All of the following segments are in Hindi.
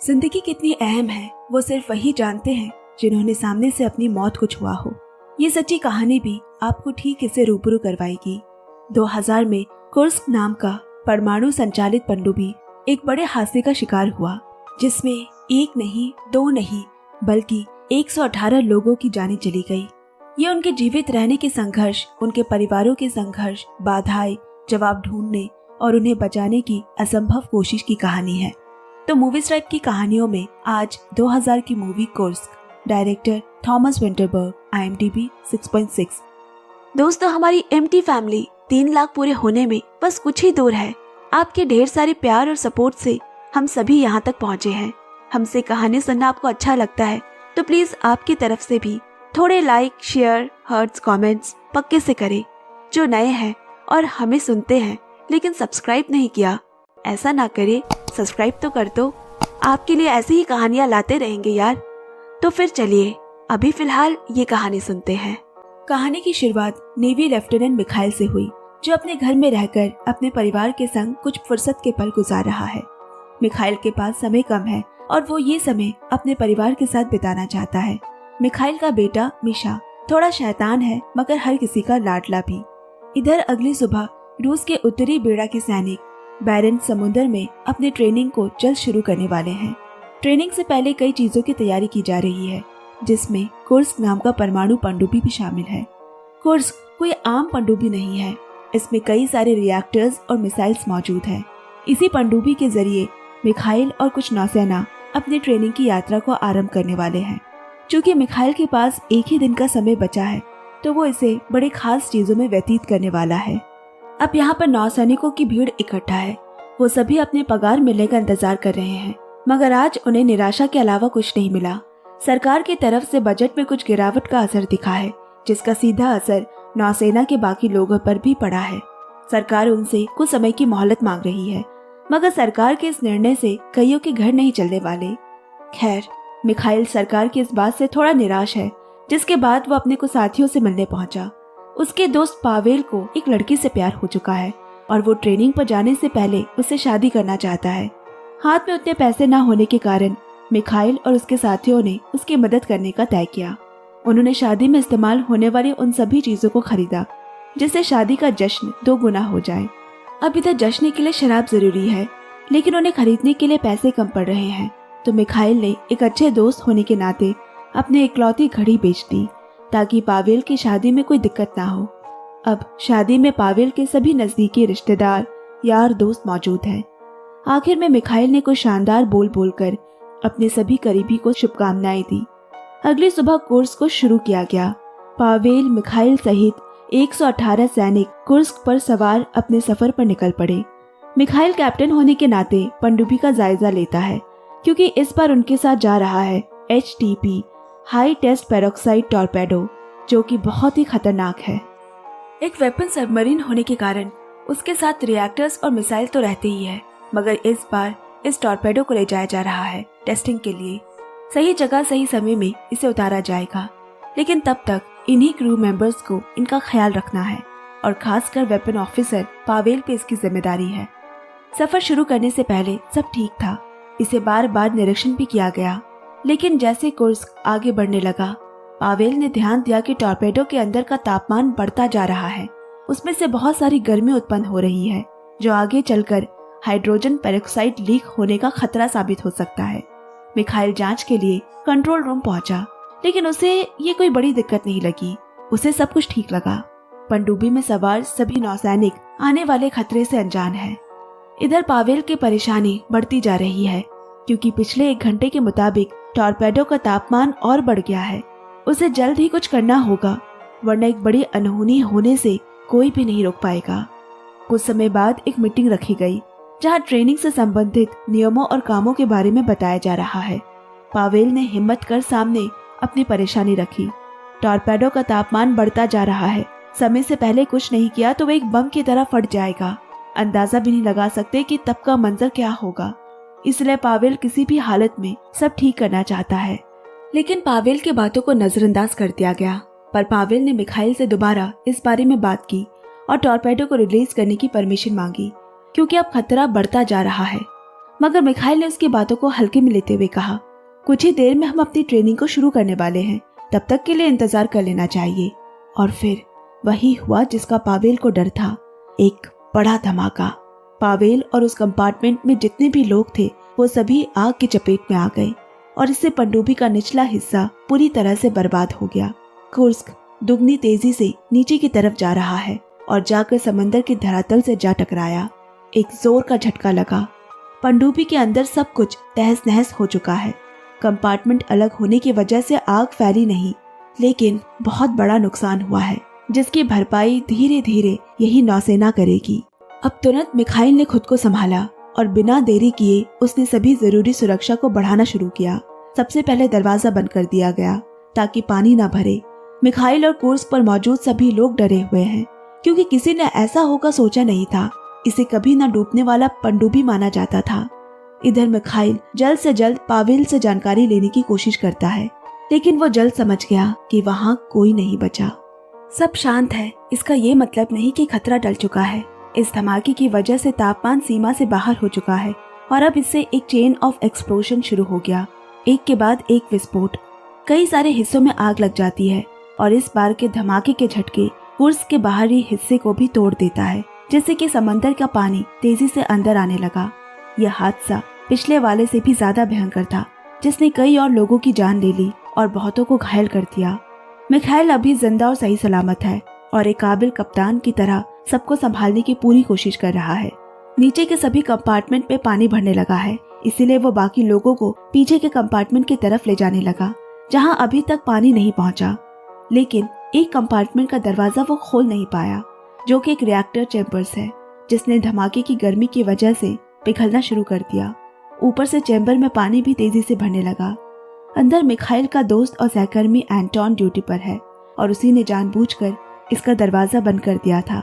जिंदगी कितनी अहम है वो सिर्फ वही जानते हैं जिन्होंने सामने से अपनी मौत को छुआ हो। ये सच्ची कहानी भी आपको ठीक इससे रूबरू करवाएगी। 2000 में कुर्स्क नाम का परमाणु संचालित पनडुब्बी एक बड़े हादसे का शिकार हुआ, जिसमें एक नहीं, दो नहीं, बल्कि 118 लोगों की जानें चली गई। ये उनके जीवित रहने के संघर्ष, उनके परिवारों के संघर्ष, बाधाएं, जवाब ढूंढने और उन्हें बचाने की असंभव कोशिश की कहानी है। तो मूवी स्ट्राइप की कहानियों में आज 2000 की movie Kursk, director Thomas Vinterberg, IMDb 6.6। दोस्तों, हमारी MT फैमिली 3 लाख पूरे होने में बस कुछ ही दूर है। आपके ढेर सारे प्यार और सपोर्ट से हम सभी यहाँ तक पहुँचे हैं। हमसे कहानी सुनना आपको अच्छा लगता है तो प्लीज आपकी तरफ से भी थोड़े लाइक, शेयर, हर्ट्स, कमेंट्स पक्के से करें। जो नए हैं और हमें सुनते हैं लेकिन सब्सक्राइब नहीं किया, ऐसा ना करे, सब्सक्राइब तो कर दो। आपके लिए ऐसी ही कहानियां लाते रहेंगे यार। तो फिर चलिए अभी फिलहाल ये कहानी सुनते हैं। कहानी की शुरुआत नेवी लेफ्टिनेंट मिखाइल से हुई, जो अपने घर में रहकर अपने परिवार के संग कुछ फुर्सत के पल गुजार रहा है। मिखाइल के पास समय कम है और वो ये समय अपने परिवार के साथ बिताना चाहता है। मिखाइल का बेटा मिशा थोड़ा शैतान है, मगर हर किसी का लाडला भी। इधर अगली सुबह रूस के उत्तरी बेड़ा के सैनिक बैरेंट समुद्र में अपने ट्रेनिंग को जल्द शुरू करने वाले हैं। ट्रेनिंग से पहले कई चीजों की तैयारी की जा रही है, जिसमें कुर्स्क नाम का परमाणु पनडुब्बी भी शामिल है। कुर्स्क कोई आम पनडुब्बी नहीं है, इसमें कई सारे रिएक्टर्स और मिसाइल्स मौजूद हैं। इसी पनडुब्बी के जरिए मिखाइल और कुछ नौसेना अपनी ट्रेनिंग की यात्रा को आरंभ करने वाले हैं। चूँकि मिखाइल के पास एक ही दिन का समय बचा है, तो वो इसे बड़े खास चीजों में व्यतीत करने वाला है। अब यहाँ पर नौसैनिकों की भीड़ इकट्ठा है। वो सभी अपने पगार मिलने का इंतजार कर रहे हैं, मगर आज उन्हें निराशा के अलावा कुछ नहीं मिला। सरकार की तरफ से बजट में कुछ गिरावट का असर दिखा है, जिसका सीधा असर नौसेना के बाकी लोगों पर भी पड़ा है। सरकार उनसे कुछ समय की मोहलत मांग रही है, मगर सरकार के इस निर्णय से कईयों के घर नहीं चलने वाले। खैर, मिखाइल सरकार की इस बात से थोड़ा निराश है, जिसके बाद वो अपने कुछ साथियों से मिलने पहुंचा। उसके दोस्त पावेल को एक लड़की से प्यार हो चुका है और वो ट्रेनिंग पर जाने से पहले उससे शादी करना चाहता है। हाथ में उतने पैसे न होने के कारण मिखाइल और उसके साथियों ने उसकी मदद करने का तय किया। उन्होंने शादी में इस्तेमाल होने वाली उन सभी चीजों को खरीदा जिससे शादी का जश्न 2 गुना हो जाए। अब इधर जश्न के लिए शराब जरूरी है, लेकिन उन्हें खरीदने के लिए पैसे कम पड़ रहे हैं, तो मिखाइल ने एक अच्छे दोस्त होने के नाते अपनी इकलौती घड़ी बेच दी ताकि पावेल की शादी में कोई दिक्कत ना हो। अब शादी में पावेल के सभी नजदीकी रिश्तेदार, यार, दोस्त मौजूद हैं। आखिर में मिखाइल ने कुछ शानदार बोल बोलकर अपने सभी करीबी को शुभकामनाएं दी। अगली सुबह कोर्स को शुरू किया गया। पावेल, मिखाइल सहित 118 सैनिक कुर्स्क पर सवार अपने सफर पर निकल पड़े। मिखाइल कैप्टन होने के नाते पनडुब्बी का जायजा लेता है, क्योंकि इस बार उनके साथ जा रहा है HTP, high test peroxide torpedo, जो कि बहुत ही खतरनाक है। एक वेपन सबमरीन होने के कारण उसके साथ रिएक्टर्स और मिसाइल तो रहते ही है, मगर इस बार इस टॉर्पेडो को ले जाया जा रहा है टेस्टिंग के लिए। सही जगह सही समय में इसे उतारा जाएगा, लेकिन तब तक इन्हीं क्रू मेंबर्स को इनका ख्याल रखना है और खासकर वेपन ऑफिसर पावेल पे इसकी जिम्मेदारी है। सफर शुरू करने से पहले सब ठीक था, इसे बार बार निरीक्षण भी किया गया, लेकिन जैसे कुर्स्क आगे बढ़ने लगा, पावेल ने ध्यान दिया कि टॉर्पेडो के अंदर का तापमान बढ़ता जा रहा है। उसमें से बहुत सारी गर्मी उत्पन्न हो रही है, जो आगे चलकर हाइड्रोजन पेरोक्साइड लीक होने का खतरा साबित हो सकता है। मिखाइल जांच के लिए कंट्रोल रूम पहुंचा, लेकिन उसे ये कोई बड़ी दिक्कत नहीं लगी। उसे सब कुछ ठीक लगा। पनडुब्बी में सवार सभी नौसैनिक आने वाले खतरे से अनजान है। इधर पावेल की परेशानी बढ़ती जा रही है, क्योंकि पिछले 1 घंटे के मुताबिक टॉर्पेडो का तापमान और बढ़ गया है। उसे जल्द ही कुछ करना होगा, वरना एक बड़ी अनहोनी होने से कोई भी नहीं रोक पाएगा। कुछ समय बाद एक मीटिंग रखी गई, जहां ट्रेनिंग से संबंधित नियमों और कामों के बारे में बताया जा रहा है। पावेल ने हिम्मत कर सामने अपनी परेशानी रखी। टॉर्पेडो का तापमान बढ़ता जा रहा है, समय से पहले कुछ नहीं किया तो वह एक बम की तरह फट जाएगा। अंदाजा भी नहीं लगा सकते कि तब का मंजर क्या होगा। इसलिए पावेल किसी भी हालत में सब ठीक करना चाहता है, लेकिन पावेल की बातों को नजरअंदाज कर दिया गया। पर पावेल ने मिखाइल से दोबारा इस बारे में बात की और टॉर्पेडो को रिलीज करने की परमिशन मांगी, क्योंकि अब खतरा बढ़ता जा रहा है। मगर मिखाइल ने उसकी बातों को हल्के में लेते हुए कहा, कुछ ही देर में हम अपनी ट्रेनिंग को शुरू करने वाले हैं, तब तक के लिए इंतजार कर लेना चाहिए। और फिर वही हुआ जिसका पावेल को डर था, एक बड़ा धमाका। पावेल और उस कंपार्टमेंट में जितने भी लोग थे वो सभी आग की चपेट में आ गए और इससे पनडुब्बी का निचला हिस्सा पूरी तरह से बर्बाद हो गया। कुर्स्क दुगनी तेजी से नीचे की तरफ जा रहा है और जाकर समंदर के धरातल से जा टकराया। एक जोर का झटका लगा। पनडुब्बी के अंदर सब कुछ तहस नहस हो चुका है। कंपार्टमेंट अलग होने की वजह से आग फैली नहीं, लेकिन बहुत बड़ा नुकसान हुआ है जिसकी भरपाई धीरे धीरे यही नौसेना करेगी। अब तुरंत मिखाइल ने खुद को संभाला और बिना देरी किए उसने सभी जरूरी सुरक्षा को बढ़ाना शुरू किया। सबसे पहले दरवाजा बंद कर दिया गया ताकि पानी न भरे। मिखाइल और कुर्स्क पर मौजूद सभी लोग डरे हुए हैं क्योंकि किसी ने ऐसा होगा सोचा नहीं था। इसे कभी न डूबने वाला पनडुब्बी माना जाता था। इधर मिखाइल जल्द से जल्द पावेल से जानकारी लेने की कोशिश करता है, लेकिन वो जल्द समझ गया कि वहाँ कोई नहीं बचा। सब शांत है, इसका ये मतलब नहीं कि खतरा टल चुका है। इस धमाके की वजह से तापमान सीमा से बाहर हो चुका है और अब इससे एक चेन ऑफ एक्सप्लोजन शुरू हो गया, एक के बाद एक विस्फोट। कई सारे हिस्सों में आग लग जाती है और इस बार के धमाके के झटके कुर्स्क के बाहरी हिस्से को भी तोड़ देता है, जिससे कि समंदर का पानी तेजी से अंदर आने लगा। यह हादसा पिछले वाले से भी ज्यादा भयंकर था, जिसने कई और लोगों की जान ले ली और बहुतों को घायल कर दिया। मिखाइल अभी जिंदा और सही सलामत है और एक काबिल कप्तान की तरह सबको संभालने की पूरी कोशिश कर रहा है। नीचे के सभी कंपार्टमेंट में पानी भरने लगा है, इसीलिए वो बाकी लोगों को पीछे के कंपार्टमेंट की तरफ ले जाने लगा जहां अभी तक पानी नहीं पहुंचा। लेकिन एक कंपार्टमेंट का दरवाजा वो खोल नहीं पाया, जो कि एक रिएक्टर चैम्बर्स है, जिसने धमाके की गर्मी की वजह से पिघलना शुरू कर दिया। ऊपर से चैम्बर में पानी भी तेजी से भरने लगा। अंदर मिखाइल का दोस्त और सहकर्मी एंटोन ड्यूटी पर है और उसी ने जानबूझकर इसका दरवाजा बंद कर दिया था।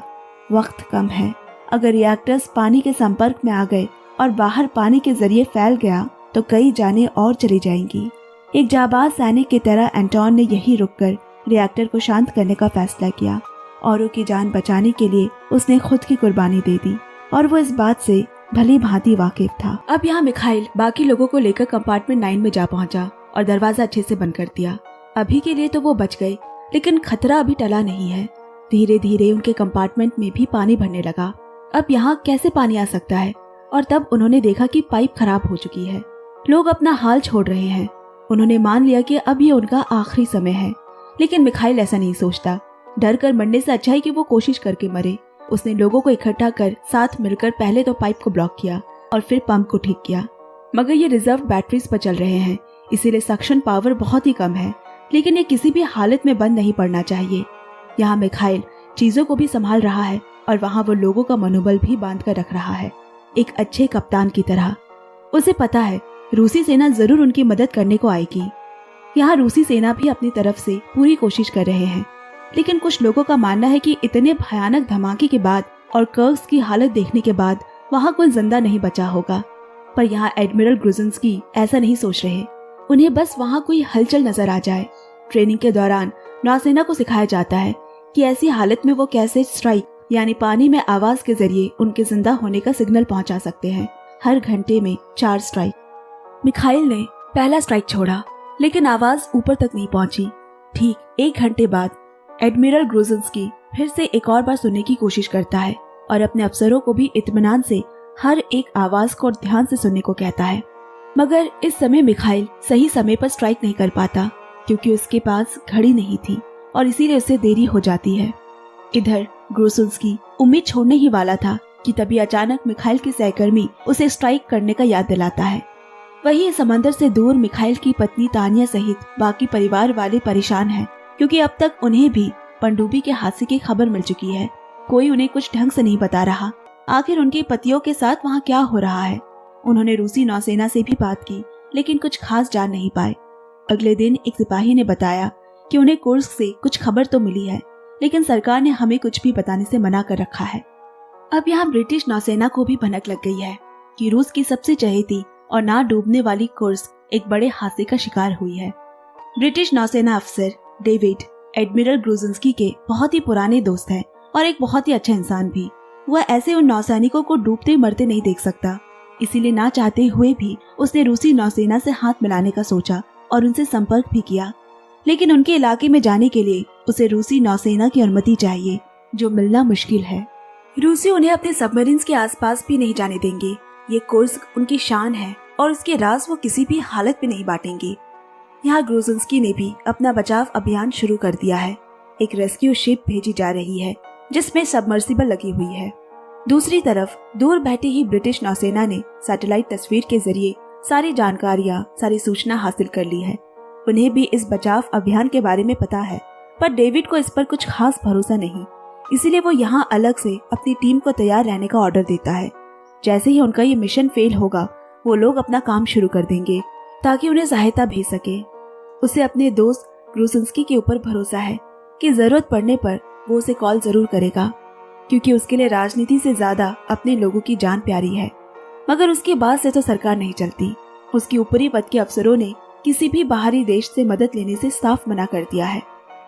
वक्त कम है, अगर रिएक्टर्स पानी के संपर्क में आ गए और बाहर पानी के जरिए फैल गया तो कई जानें और चली जाएंगी। एक जाबाज सैनिक की तरह एंटोन ने यहीं रुककर रिएक्टर को शांत करने का फैसला किया। औरों की जान बचाने के लिए उसने खुद की कुर्बानी दे दी और वो इस बात से भली भांति वाकिफ था। अब यहाँ मिखाइल बाकी लोगों को लेकर कंपार्टमेंट 9 में जा पहुंचा और दरवाजा अच्छे से बंद कर दिया। अभी के लिए तो वो बच गए, लेकिन खतरा अभी टला नहीं है। धीरे धीरे उनके कंपार्टमेंट में भी पानी भरने लगा। अब यहाँ कैसे पानी आ सकता है? और तब उन्होंने देखा कि पाइप खराब हो चुकी है। लोग अपना हाल छोड़ रहे हैं। उन्होंने मान लिया कि अब ये उनका आखिरी समय है, लेकिन मिखाइल ऐसा नहीं सोचता। डर कर मरने से अच्छा है कि वो कोशिश करके मरे। उसने लोगों को इकट्ठा कर साथ मिलकर पहले तो पाइप को ब्लॉक किया और फिर पंप को ठीक किया। मगर ये रिजर्व बैटरीज पर चल रहे हैं, इसीलिए सक्शन पावर बहुत ही कम है, लेकिन ये किसी भी हालत में बंद नहीं पड़ना चाहिए। यहाँ मिखाइल चीजों को भी संभाल रहा है और वहाँ वो लोगों का मनोबल भी बांध कर रख रहा है, एक अच्छे कप्तान की तरह। उसे पता है रूसी सेना जरूर उनकी मदद करने को आएगी। यहाँ रूसी सेना भी अपनी तरफ से पूरी कोशिश कर रहे हैं, लेकिन कुछ लोगों का मानना है कि इतने भयानक धमाके के बाद और कर्स्क की हालत देखने के बाद वहाँ कोई जिंदा नहीं बचा होगा। पर यहाँ एडमिरल ग्रुजिंस्की ऐसा नहीं सोच रहे। उन्हें बस वहाँ कोई हलचल नजर आ जाए। ट्रेनिंग के दौरान नौसेना को सिखाया जाता है कि ऐसी हालत में वो कैसे स्ट्राइक यानी पानी में आवाज के जरिए उनके जिंदा होने का सिग्नल पहुंचा सकते हैं। हर घंटे में 4 स्ट्राइक। मिखाइल ने पहला स्ट्राइक छोड़ा, लेकिन आवाज ऊपर तक नहीं पहुंची। ठीक 1 घंटे बाद एडमिरल ग्रुजिंस्की फिर से एक और बार सुनने की कोशिश करता है और अपने अफसरों को भी इत्मीनान से हर एक आवाज को ध्यान से सुनने को कहता है। मगर इस समय मिखाइल सही समय पर स्ट्राइक नहीं कर पाता, क्योंकि उसके पास घड़ी नहीं थी और इसीलिए उसे देरी हो जाती है। इधर ग्रुजिंस्की उम्मीद छोड़ने ही वाला था कि तभी अचानक मिखाइल के सहकर्मी उसे स्ट्राइक करने का याद दिलाता है। वहीं समंदर से दूर मिखाइल की पत्नी तानिया सहित बाकी परिवार वाले परेशान हैं, क्योंकि अब तक उन्हें भी पनडुब्बी के हादसे की खबर मिल चुकी है। कोई उन्हें कुछ ढंग से नहीं बता रहा आखिर उनके पतियों के साथ वहाँ क्या हो रहा है। उन्होंने रूसी नौसेना से भी बात की, लेकिन कुछ खास जान नहीं पाए। अगले दिन एक सिपाही ने बताया कि उन्हें कुर्स्क से कुछ खबर तो मिली है, लेकिन सरकार ने हमें कुछ भी बताने से मना कर रखा है। अब यहाँ ब्रिटिश नौसेना को भी भनक लग गई है कि रूस की सबसे चहेती और ना डूबने वाली कुर्स्क एक बड़े हादसे का शिकार हुई है। ब्रिटिश नौसेना अफसर डेविड एडमिरल ग्रुजिंस्की के बहुत ही पुराने दोस्त हैं और एक बहुत ही अच्छा इंसान भी। वह ऐसे उन नौसैनिकों को डूबते मरते नहीं देख सकता। इसीलिए ना चाहते हुए भी उसने रूसी नौसेना से हाथ मिलाने का सोचा और उनसे संपर्क भी किया। लेकिन उनके इलाके में जाने के लिए उसे रूसी नौसेना की अनुमति चाहिए, जो मिलना मुश्किल है। रूसी उन्हें अपने सबमरीन्स के आसपास भी नहीं जाने देंगे। ये कुर्स्क उनकी शान है और उसके राज वो किसी भी हालत में नहीं बांटेंगे। यहाँ ग्रोजिंस्की ने भी अपना बचाव अभियान शुरू कर दिया है। एक रेस्क्यू शिप भेजी जा रही है जिसमें सबमर्सिबल लगी हुई है। दूसरी तरफ दूर बैठी ही ब्रिटिश नौसेना ने सैटेलाइट तस्वीर के जरिए सारी जानकारियां, सारी सूचना हासिल कर ली है। उन्हें भी इस बचाव अभियान के बारे में पता है, पर डेविड को इस पर कुछ खास भरोसा नहीं। इसीलिए वो यहाँ अलग से अपनी टीम को तैयार रहने का ऑर्डर देता है। जैसे ही उनका ये मिशन फेल होगा, वो लोग अपना काम शुरू कर देंगे ताकि उन्हें सहायता भेज सके। उसे अपने दोस्त ग्रोजिंस्की के ऊपर भरोसा है कि जरूरत पड़ने पर वो उसे कॉल जरूर करेगा, क्योंकि उसके लिए राजनीति से ज्यादा अपने लोगों की जान प्यारी है। मगर उसकी बात से तो सरकार नहीं चलती। उसके ऊपरी पद के अफसरों ने किसी भी बाहरी देश से मदद लेने से साफ मना कर दिया है।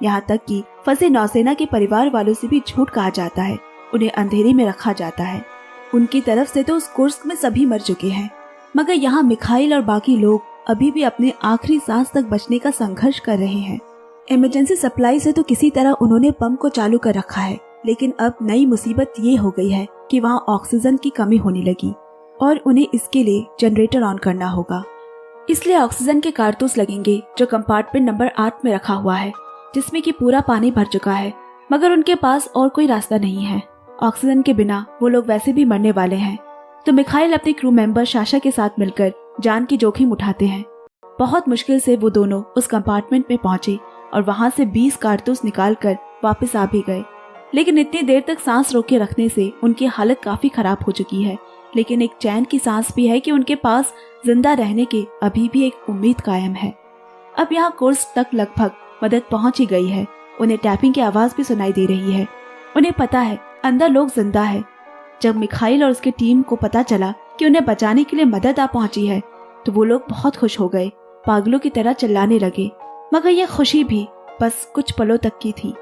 यहाँ तक कि फंसे नौसेना के परिवार वालों से भी झूठ कहा जाता है, उन्हें अंधेरे में रखा जाता है। उनकी तरफ से तो उस कुर्स्क में सभी मर चुके हैं, मगर यहाँ मिखाइल और बाकी लोग अभी भी अपने आखिरी सांस तक बचने का संघर्ष कर रहे हैं। इमरजेंसी सप्लाई से तो किसी तरह उन्होंने पंप को चालू कर रखा है, लेकिन अब नई मुसीबत ये हो गई है कि वहाँ ऑक्सीजन की कमी होने लगी और उन्हें इसके लिए जनरेटर ऑन करना होगा। इसलिए ऑक्सीजन के कारतूस लगेंगे जो कंपार्टमेंट नंबर 8 में रखा हुआ है, जिसमें कि पूरा पानी भर चुका है। मगर उनके पास और कोई रास्ता नहीं है। ऑक्सीजन के बिना वो लोग वैसे भी मरने वाले हैं। तो मिखाइल अपने क्रू मेंबर साशा के साथ मिलकर जान की जोखिम उठाते हैं। बहुत मुश्किल से वो दोनों उस कंपार्टमेंट में पहुंचे और वहां से 20 कारतूस निकालकर वापस आ भी गए। लेकिन इतनी देर तक सांस रोके रखने से उनकी हालत काफी खराब हो चुकी है। लेकिन एक चैन की सांस भी है कि उनके पास जिंदा रहने की अभी भी एक उम्मीद कायम है। अब यहाँ कुर्स्क तक लगभग मदद पहुंच ही गई है। उन्हें टैपिंग की आवाज भी सुनाई दे रही है। उन्हें पता है अंदर लोग जिंदा है। जब मिखाइल और उसकी टीम को पता चला कि उन्हें बचाने के लिए मदद आ पहुंची है, तो वो लोग बहुत खुश हो गए, पागलों की तरह चिल्लाने लगे। मगर यह खुशी भी बस कुछ पलों तक की थी,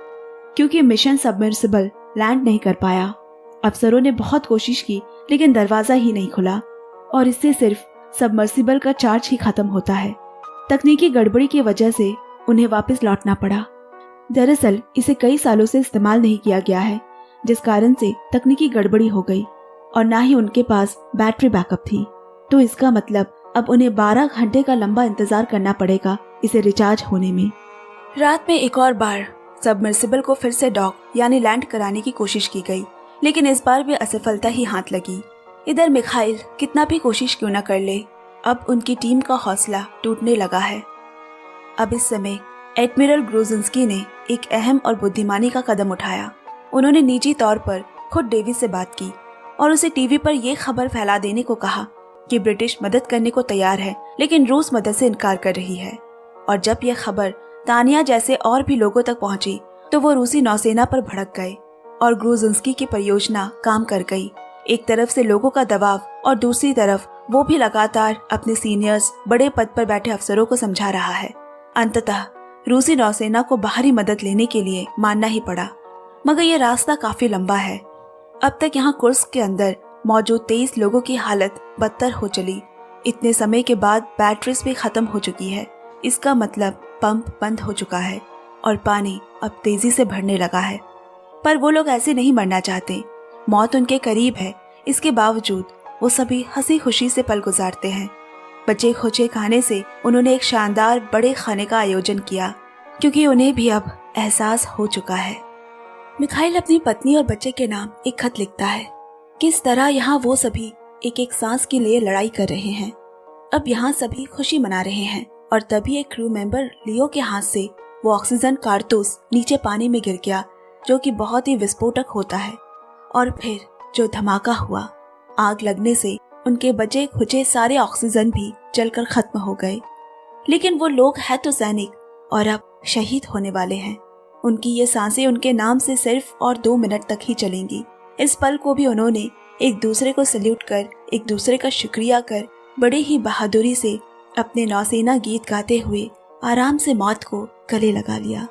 क्योंकि मिशन सबमर्सिबल लैंड नहीं कर पाया। अफसरों ने बहुत कोशिश की, लेकिन दरवाजा ही नहीं खुला और इससे सिर्फ सबमर्सिबल का चार्ज ही खत्म होता है। तकनीकी गड़बड़ी की वजह से उन्हें वापस लौटना पड़ा। दरअसल इसे कई सालों से इस्तेमाल नहीं किया गया है, जिस कारण से तकनीकी गड़बड़ी हो गई और ना ही उनके पास बैटरी बैकअप थी। तो इसका मतलब अब उन्हें 12 घंटे का लंबा इंतजार करना पड़ेगा इसे रिचार्ज होने में। रात में एक और बार सबमर्सिबल को फिर से डॉक यानी लैंड कराने की कोशिश की गई, लेकिन इस बार भी असफलता ही हाथ लगी। इधर मिखाइल कितना भी कोशिश क्यों न कर ले, अब उनकी टीम का हौसला टूटने लगा है। अब इस समय एडमिरल ग्रोजिंस्की ने एक अहम और बुद्धिमानी का कदम उठाया। उन्होंने निजी तौर पर खुद डेविड से बात की और उसे टीवी पर यह खबर फैला देने को कहा कि ब्रिटिश मदद करने को तैयार है, लेकिन रूस मदद से इनकार कर रही है। और जब यह खबर तानिया जैसे और भी लोगों तक पहुंची, तो वो रूसी नौसेना पर भड़क गए और ग्रोजिंस्की की परियोजना काम कर गई। एक तरफ से लोगों का दबाव और दूसरी तरफ वो भी लगातार अपने सीनियर्स, बड़े पद पर बैठे अफसरों को समझा रहा है। अंततः रूसी नौसेना को बाहरी मदद लेने के लिए मानना ही पड़ा, मगर यह रास्ता काफी लंबा है। अब तक यहाँ कुर्स्क के अंदर मौजूद 23 लोगों की हालत बदतर हो चली। इतने समय के बाद बैटरीज भी खत्म हो चुकी है। इसका मतलब पंप बंद हो चुका है और पानी अब तेजी से भरने लगा है। पर वो लोग ऐसे नहीं मरना चाहते। मौत उनके करीब है, इसके बावजूद वो सभी हंसी खुशी से पल गुजारते हैं। बचे खोचे खाने से उन्होंने एक शानदार बड़े खाने का आयोजन किया, क्योंकि उन्हें भी अब एहसास हो चुका है। मिखाइल अपनी पत्नी और बच्चे के नाम एक खत लिखता है। किस तरह यहाँ वो सभी एक एक सांस के लिए लड़ाई कर रहे हैं। अब यहाँ सभी खुशी मना रहे हैं और तभी एक क्रू मेंबर लियो के हाथ से वो ऑक्सीजन कारतूस नीचे पानी में गिर गया, जो कि बहुत ही विस्फोटक होता है। और फिर जो धमाका हुआ, आग लगने से उनके बचे खुचे सारे ऑक्सीजन भी जलकर खत्म हो गए। लेकिन वो लोग हैं तो सैनिक और अब शहीद होने वाले हैं। उनकी ये सांसें उनके नाम से सिर्फ और 2 मिनट तक ही चलेंगी। इस पल को भी उन्होंने एक दूसरे को सल्यूट कर, एक दूसरे का शुक्रिया कर, बड़े ही बहादुरी से अपने नौसेना गीत गाते हुए आराम से मौत को गले लगा लिया।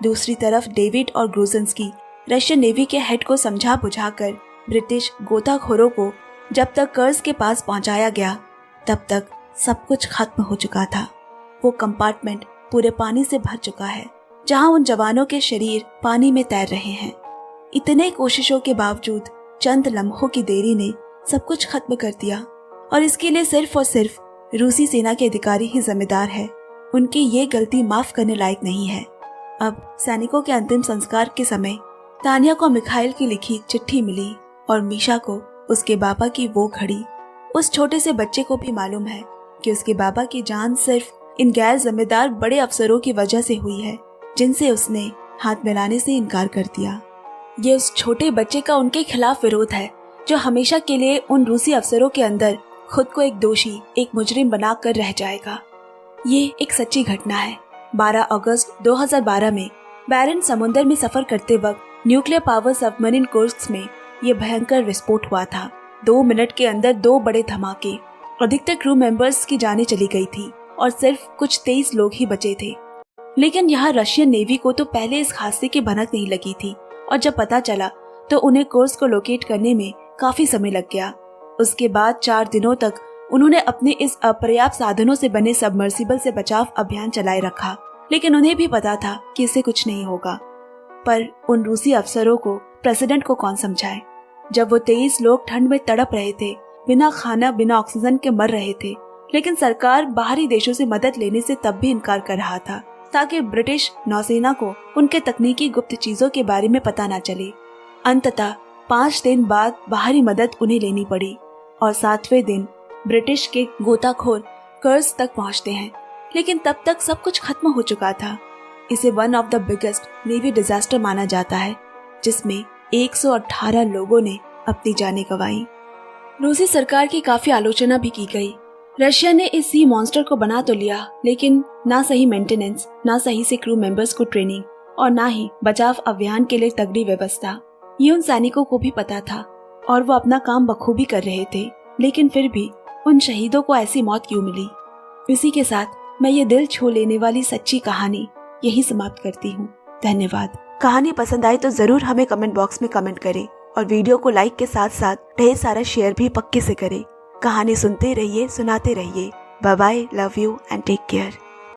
दूसरी तरफ डेविड और ग्रोजिंस्की रशियन नेवी के हेड को समझा बुझाकर ब्रिटिश गोताखोरों को जब तक कर्ज के पास पहुंचाया गया तब तक सब कुछ खत्म हो चुका था। वो कंपार्टमेंट पूरे पानी से भर चुका है, जहां उन जवानों के शरीर पानी में तैर रहे हैं। इतने कोशिशों के बावजूद चंद लम्हों की देरी ने सब कुछ खत्म कर दिया, और इसके लिए सिर्फ और सिर्फ रूसी सेना के अधिकारी ही जिम्मेदार है। उनकी ये गलती माफ करने लायक नहीं है। अब सैनिकों के अंतिम संस्कार के समय तानिया को मिखाइल की लिखी चिट्ठी मिली और मीशा को उसके बाबा की वो घड़ी। उस छोटे से बच्चे को भी मालूम है कि उसके बाबा की जान सिर्फ इन गैर जिम्मेदार बड़े अफसरों की वजह से हुई है, जिनसे उसने हाथ मिलाने से इनकार कर दिया। ये उस छोटे बच्चे का उनके खिलाफ विरोध है, जो हमेशा के लिए उन रूसी अफसरों के अंदर खुद को एक दोषी, एक मुजरिम बनाकर रह जाएगा। ये एक सच्ची घटना है। 12 अगस्त 2012 में बैरन समुद्र में सफर करते वक्त न्यूक्लियर पावर सबमरीन कोर्स्क में ये भयंकर विस्फोट हुआ था। 2 मिनट के अंदर 2 बड़े धमाके, अधिकतर क्रू मेंबर्स की जानें चली गई थी और सिर्फ कुछ 23 लोग ही बचे थे। लेकिन यहाँ रशियन नेवी को तो पहले इस हादसे की भनक नहीं लगी थी, और जब पता चला तो उन्हें कोर्स को लोकेट करने में काफी समय लग गया। उसके बाद 4 दिनों तक उन्होंने अपने इस अपर्याप्त साधनों से बने सबमर्सिबल से बचाव अभियान चलाए रखा, लेकिन उन्हें भी पता था कि इससे कुछ नहीं होगा। पर उन रूसी अफसरों को, प्रेसिडेंट को कौन समझाए, जब वो 23 लोग ठंड में तड़प रहे थे, बिना खाना बिना ऑक्सीजन के मर रहे थे। लेकिन सरकार बाहरी देशों से मदद लेने से तब भी इनकार कर रहा था, ताकि ब्रिटिश नौसेना को उनके तकनीकी गुप्त चीजों के बारे में पता न चले। अंततः 5 दिन बाद बाहरी मदद उन्हें लेनी पड़ी, और 7वें दिन ब्रिटिश के गोताखोर कर्ज तक पहुंचते हैं। लेकिन तब तक सब कुछ खत्म हो चुका था। इसे one of the biggest navy disaster माना जाता है, जिसमें 118 लोगों ने अपनी जानें गंवाई। रूसी सरकार की काफी आलोचना भी की गई। रशिया ने इस सी मॉन्स्टर को बना तो लिया, लेकिन ना सही मेंटेनेंस, ना सही से क्रू मेंबर्स को ट्रेनिंग, और ना ही बचाव अभियान के लिए तगड़ी व्यवस्था। ये उन सैनिकों को भी पता था और वो अपना काम बखूबी कर रहे थे, लेकिन फिर भी उन शहीदों को ऐसी मौत क्यों मिली। इसी के साथ मैं ये दिल छू लेने वाली सच्ची कहानी यही समाप्त करती हूँ। धन्यवाद। कहानी पसंद आई तो जरूर हमें कमेंट बॉक्स में कमेंट करें, और वीडियो को लाइक के साथ साथ ढेर सारा शेयर भी पक्के से करें। कहानी सुनते रहिए, सुनाते रहिए। Bye bye, love you and take care.